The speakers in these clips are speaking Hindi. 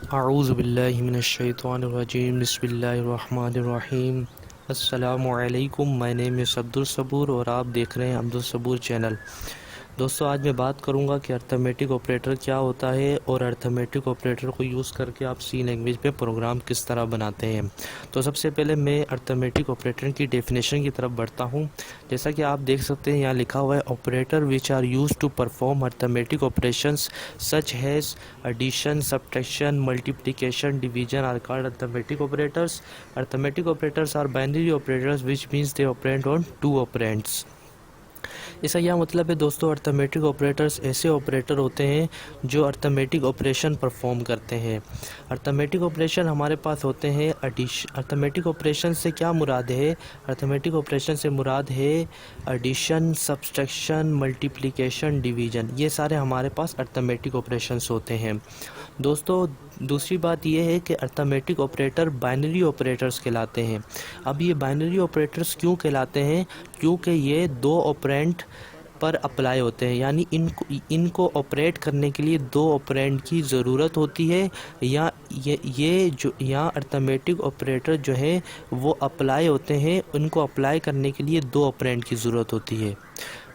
अऊज़ु बिल्लाहि मिनश्शैतानिर्रजीम बिस्मिल्लाहिर्रहमानिर्रहीम। अस्सलामु अलैकुम। माय नेम इज़ अब्दुल सबूर और आप देख रहे हैं अब्दुल सबूर चैनल। दोस्तों, आज मैं बात करूंगा कि अर्थमेटिक ऑपरेटर क्या होता है और अर्थमेटिक ऑपरेटर को यूज़ करके आप सी लैंग्वेज में प्रोग्राम किस तरह बनाते हैं। तो सबसे पहले मैं अर्थमेटिक ऑपरेटर की डेफिनेशन की तरफ बढ़ता हूं। जैसा कि आप देख सकते हैं, यहाँ लिखा हुआ है operator which are use to perform arithmetic operations such as addition, subtraction, multiplication, division are called arithmetic operators. Arithmetic operators are binary operators, which means they operate on two operands. इसका यह मतलब है दोस्तों, अर्थमेटिक ऑपरेटर्स ऐसे ऑपरेटर होते हैं जो अर्थमेटिक ऑपरेशन परफॉर्म करते हैं। अर्थमेटिक ऑपरेशन हमारे पास होते हैं एडिशन। अर्थमेटिक ऑपरेशन से क्या मुराद है? अर्थमेटिक ऑपरेशन से मुराद है एडिशन, सब्सट्रैक्शन, मल्टीप्लिकेशन, डिवीजन। ये सारे हमारे पास अर्थमेटिक ऑपरेशंस होते हैं। दोस्तों, दूसरी बात यह है कि अर्थमेटिक ऑपरेटर बाइनरी ऑपरेटर्स कहलाते हैं। अब ये बाइनरी ऑपरेटर्स क्यों कहलाते हैं? क्योंकि ये दो ऑपरेंड पर अप्लाई होते हैं, यानी इनको ऑपरेट करने के लिए दो ऑपरेंड की ज़रूरत होती है। या ये जो यहाँ अर्थमेटिक ऑपरेटर जो है वो अप्लाई होते हैं, उनको अप्लाई करने के लिए दो ऑपरेंड की ज़रूरत होती है।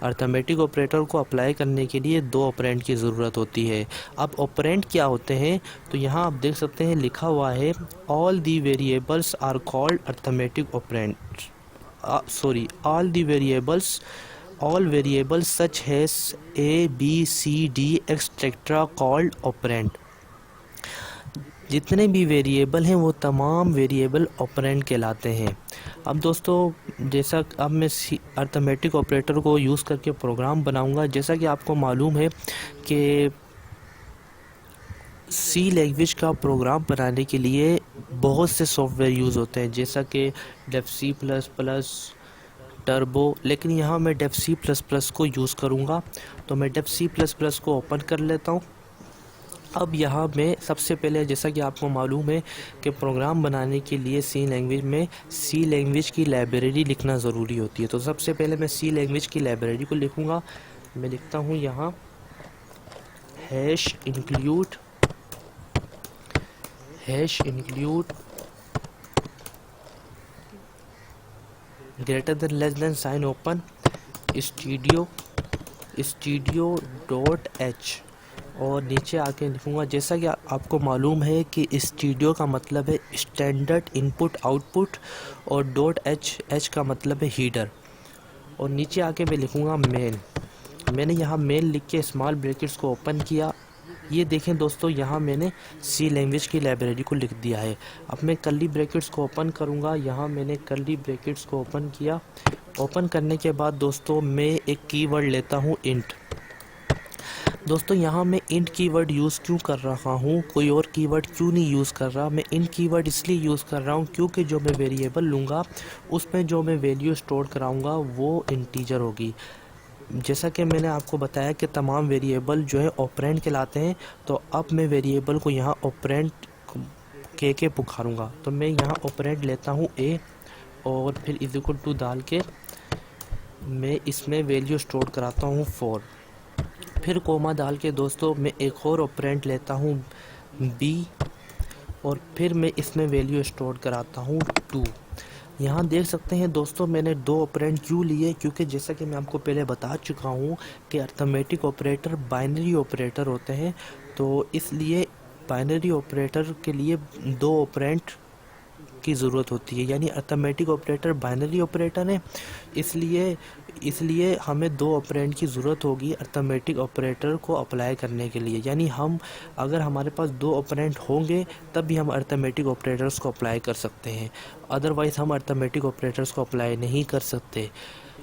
अर्थमेटिक ऑपरेटर को अप्लाई करने के लिए दो ऑपरेंड की ज़रूरत होती है। अब ऑपरेंड क्या होते हैं? तो यहाँ आप देख सकते हैं लिखा हुआ है all the variables are called arithmetic operand. all variables such as a b c d etc called operand। जितने भी वेरिएबल हैं वो तमाम वेरिएबल ऑपरेंड कहलाते हैं। अब दोस्तों, जैसा अब मैं अर्थमेटिक ऑपरेटर को यूज़ करके प्रोग्राम बनाऊंगा। जैसा कि आपको मालूम है कि सी लैंग्वेज का प्रोग्राम बनाने के लिए बहुत से सॉफ्टवेयर यूज़ होते हैं, जैसा कि dev C plus plus, turbo. लेकिन यहाँ मैं डेफ सी प्लस प्लस को यूज़ करूँगा। तो मैं डेफ सी प्लस प्लस को ओपन कर लेता हूँ। अब यहाँ मैं सबसे पहले, जैसा कि आपको मालूम है कि प्रोग्राम बनाने के लिए सी लैंग्वेज में सी लैंग्वेज की लाइब्रेरी लिखना ज़रूरी होती है। तो सबसे पहले मैं सी लैंग्वेज की लाइब्रेरी को लिखूँगा। मैं लिखता हूँ यहाँ hash include greater than less than sign open studio.h और नीचे आके लिखूँगा। जैसा कि आपको मालूम है कि स्टूडियो का मतलब है स्टैंडर्ड इनपुट आउटपुट और .h का मतलब है हीडर। और नीचे आके मैं लिखूँगा मेन। मैंने यहाँ मेन लिख के स्मॉल ब्रैकेट्स को ओपन किया। ये देखें दोस्तों, यहाँ मैंने सी लैंग्वेज की लाइब्रेरी को लिख दिया है। अब मैं कर्ली ब्रैकेट्स को ओपन करूँगा। यहाँ मैंने कर्ली ब्रैकेट्स को ओपन किया। ओपन करने के बाद दोस्तों मैं एक कीवर्ड लेता हूँ इंट। दोस्तों, यहाँ मैं इंट कीवर्ड यूज़ क्यों कर रहा हूँ, कोई और कीवर्ड क्यों नहीं यूज़ कर रहा? मैं इंट कीवर्ड इसलिए यूज़ कर रहा हूँ क्योंकि जो मैं वेरिएबल लूँगा उसमें जो मैं वैल्यू स्टोर कराऊँगा वो इंटीजर होगी। जैसा कि मैंने आपको बताया कि तमाम वेरिएबल जो है ऑपरेंड कहलाते हैं। तो अब मैं वेरिएबल को यहाँ ऑपरेंड के पुकारूँगा। तो मैं यहाँ ऑपरेंड लेता हूँ ए और फिर इज इक्वल टू डाल के मैं इसमें वैल्यू स्टोर कराता हूँ 4। फिर कोमा डाल के दोस्तों मैं एक और ऑपरेंड लेता हूँ बी और फिर मैं इसमें वैल्यू स्टोर कराता हूँ 2। यहाँ देख सकते हैं दोस्तों, मैंने दो ऑपरेंड क्यों लिए? क्योंकि जैसा कि मैं आपको पहले बता चुका हूँ कि अर्थमेटिक ऑपरेटर बाइनरी ऑपरेटर होते हैं। तो इसलिए बाइनरी ऑपरेटर के लिए दो ऑपरेंड की ज़रूरत होती है, यानी अर्थमेटिक ऑपरेटर बाइनरी ऑपरेटर है, इसलिए हमें दो ऑपरेंड की ज़रूरत होगी अर्थमेटिक ऑपरेटर को अप्लाई करने के लिए। यानी अगर हमारे पास दो ऑपरेंड होंगे तब भी हम अर्थमेटिक ऑपरेटर्स को अप्लाई कर सकते हैं, अदरवाइज़ हम अर्थमेटिक ऑपरेटर्स को अप्लाई नहीं कर सकते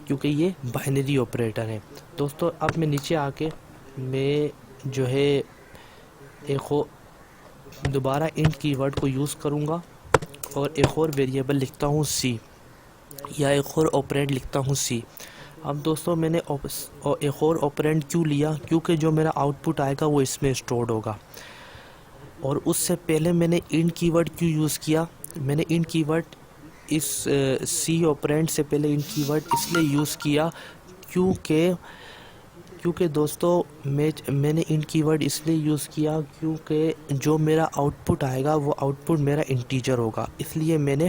क्योंकि ये बाइनरी ऑपरेटर हैं। दोस्तों, अब मैं नीचे आके मैं जो है एक दोबारा इंट कीवर्ड को यूज़ करूँगा और एक और वेरिएबल लिखता हूँ सी, या एक और ऑपरेंड लिखता हूँ सी। अब दोस्तों, मैंने एक और ऑपरेंड क्यों लिया? क्योंकि जो मेरा आउटपुट आएगा वो इसमें स्टोर्ड होगा। और उससे पहले मैंने इंट कीवर्ड क्यों यूज़ किया? मैंने इंट कीवर्ड इस सी ऑपरेंड से पहले इंट कीवर्ड इसलिए यूज़ किया क्योंकि क्योंकि दोस्तों मैंने इंट कीवर्ड इसलिए यूज़ किया क्योंकि जो मेरा आउटपुट आएगा वो आउटपुट मेरा इंटीजर होगा, इसलिए मैंने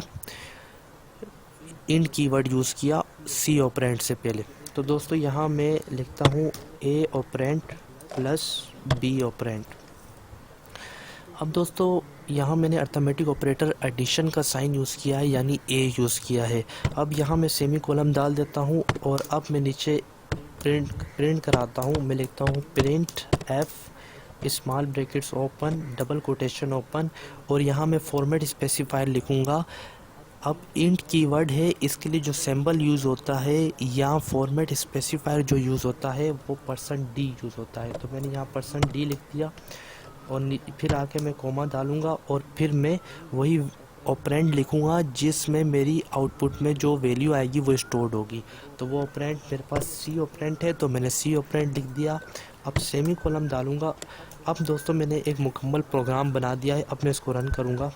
इंट कीवर्ड यूज़ किया सी ऑपरेंड से पहले। तो दोस्तों यहाँ मैं लिखता हूँ ए ऑपरेंड प्लस बी ऑपरेंड। अब दोस्तों यहाँ मैंने अर्थमेटिक ऑपरेटर एडिशन का साइन यूज़ किया है, यानी ए यूज़ किया है। अब यहाँ मैं सेमी कॉलम डाल देता हूँ और अब मैं नीचे प्रिंट कराता हूँ। मैं लिखता हूँ print F small brackets open double quotation open, और यहाँ मैं फॉर्मेट स्पेसिफायर लिखूँगा। अब इंट कीवर्ड है, इसके लिए जो सिंबल यूज़ होता है या फॉर्मेट स्पेसिफायर जो यूज़ होता है वो %d यूज़ होता है। तो मैंने यहाँ %d लिख दिया और फिर आके मैं कोमा डालूँगा और फिर मैं वही ऑपरेंड लिखूँगा जिसमें मेरी आउटपुट में जो वैल्यू आएगी वो स्टोर्ड होगी। तो वो ऑपरेंड मेरे पास सी ऑपरेंड है, तो मैंने सी ऑपरेंड लिख दिया। अब सेमी कॉलम डालूँगा। अब दोस्तों मैंने एक मुकम्मल प्रोग्राम बना दिया है। अब मैं इसको रन करूँगा।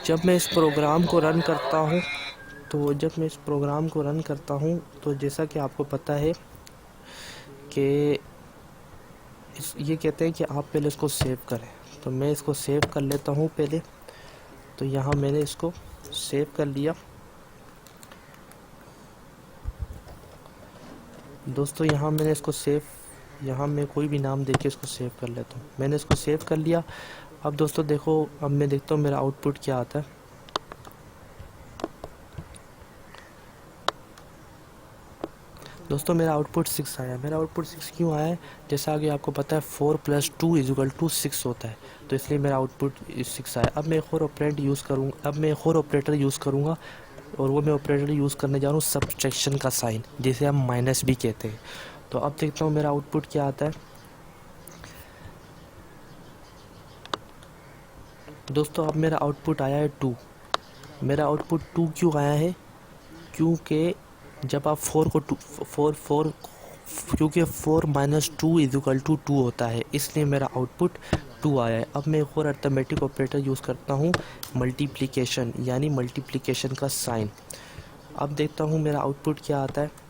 जब मैं इस प्रोग्राम को रन करता हूँ तो जैसा कि आपको पता है कि ये कहते हैं कि आप पहले इसको सेव करें, तो मैं इसको सेव कर लेता हूँ पहले। तो यहाँ मैंने इसको सेव कर लिया। दोस्तों यहाँ मैंने इसको यहाँ मैं कोई भी नाम देके इसको सेव कर लेता हूँ। मैंने इसको सेव कर लिया। अब दोस्तों देखो, अब मैं देखता हूँ मेरा आउटपुट क्या आता है। दोस्तों मेरा आउटपुट 6 आया। मेरा आउटपुट 6 क्यों आया है? जैसा कि आपको पता है 4 + 2 = 6 होता है, तो इसलिए मेरा आउटपुट 6 आया। अब मैं एक और ऑपरेटर यूज़ करूँगा और वो मैं ऑपरेटर यूज़ करने जा रहा हूँ सब्ट्रैक्शन का साइन, जिसे हम माइनस भी कहते हैं। तो अब देखता हूँ मेरा आउटपुट क्या आता है। दोस्तों अब मेरा आउटपुट आया है 2। मेरा आउटपुट 2 क्यों आया है? क्योंकि जब आप 4 - 2 = 2 होता है, इसलिए मेरा आउटपुट 2 आया है। अब मैं एक और अर्थमेटिक ऑपरेटर यूज़ करता हूँ मल्टीप्लिकेशन, यानी मल्टीप्लिकेशन का साइन। अब देखता हूँ मेरा आउटपुट क्या आता है।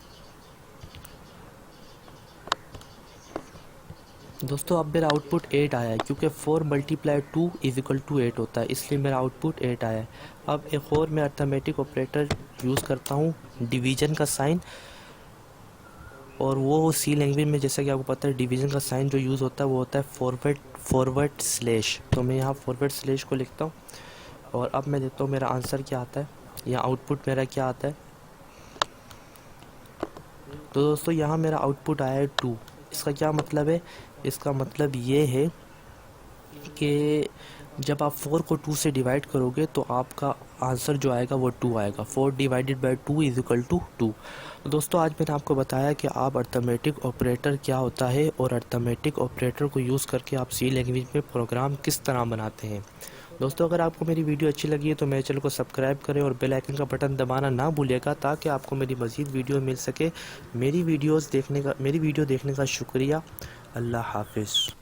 दोस्तों अब मेरा आउटपुट 8 आया है, क्योंकि 4 × 2 = 8 होता है, इसलिए मेरा आउटपुट 8 आया है। अब एक और मैं अर्थमेटिक ऑपरेटर यूज़ करता हूँ डिवीज़न का साइन, और वो सी लैंग्वेज में जैसा कि आपको पता है डिवीज़न का साइन जो यूज़ होता है वो होता है फॉरवर्ड स्लैश। तो मैं यहाँ फॉरवर्ड स्लैश को लिखता हूँ और अब मैं देखता हूँ मेरा आंसर क्या आता है या आउटपुट मेरा क्या आता है। तो दोस्तों यहाँ मेरा आउटपुट आया है 2। इसका क्या मतलब है? इसका मतलब ये है कि जब आप 4 को 2 से डिवाइड करोगे तो आपका आंसर जो आएगा वो 2 आएगा। 4 / 2 = 2। तो दोस्तों आज मैंने आपको बताया कि आप अर्थमेटिक ऑपरेटर क्या होता है और अर्थमेटिक ऑपरेटर को यूज़ करके आप सी लैंग्वेज में प्रोग्राम किस तरह बनाते हैं। दोस्तों अगर आपको मेरी वीडियो अच्छी लगी है तो मेरे चैनल को सब्सक्राइब करें और बेल आइकन का बटन दबाना ना भूलिएगा, ताकि आपको मेरी मज़ीद वीडियो मिल सके। मेरी वीडियो देखने का शुक्रिया। अल्लाह हाफिज़।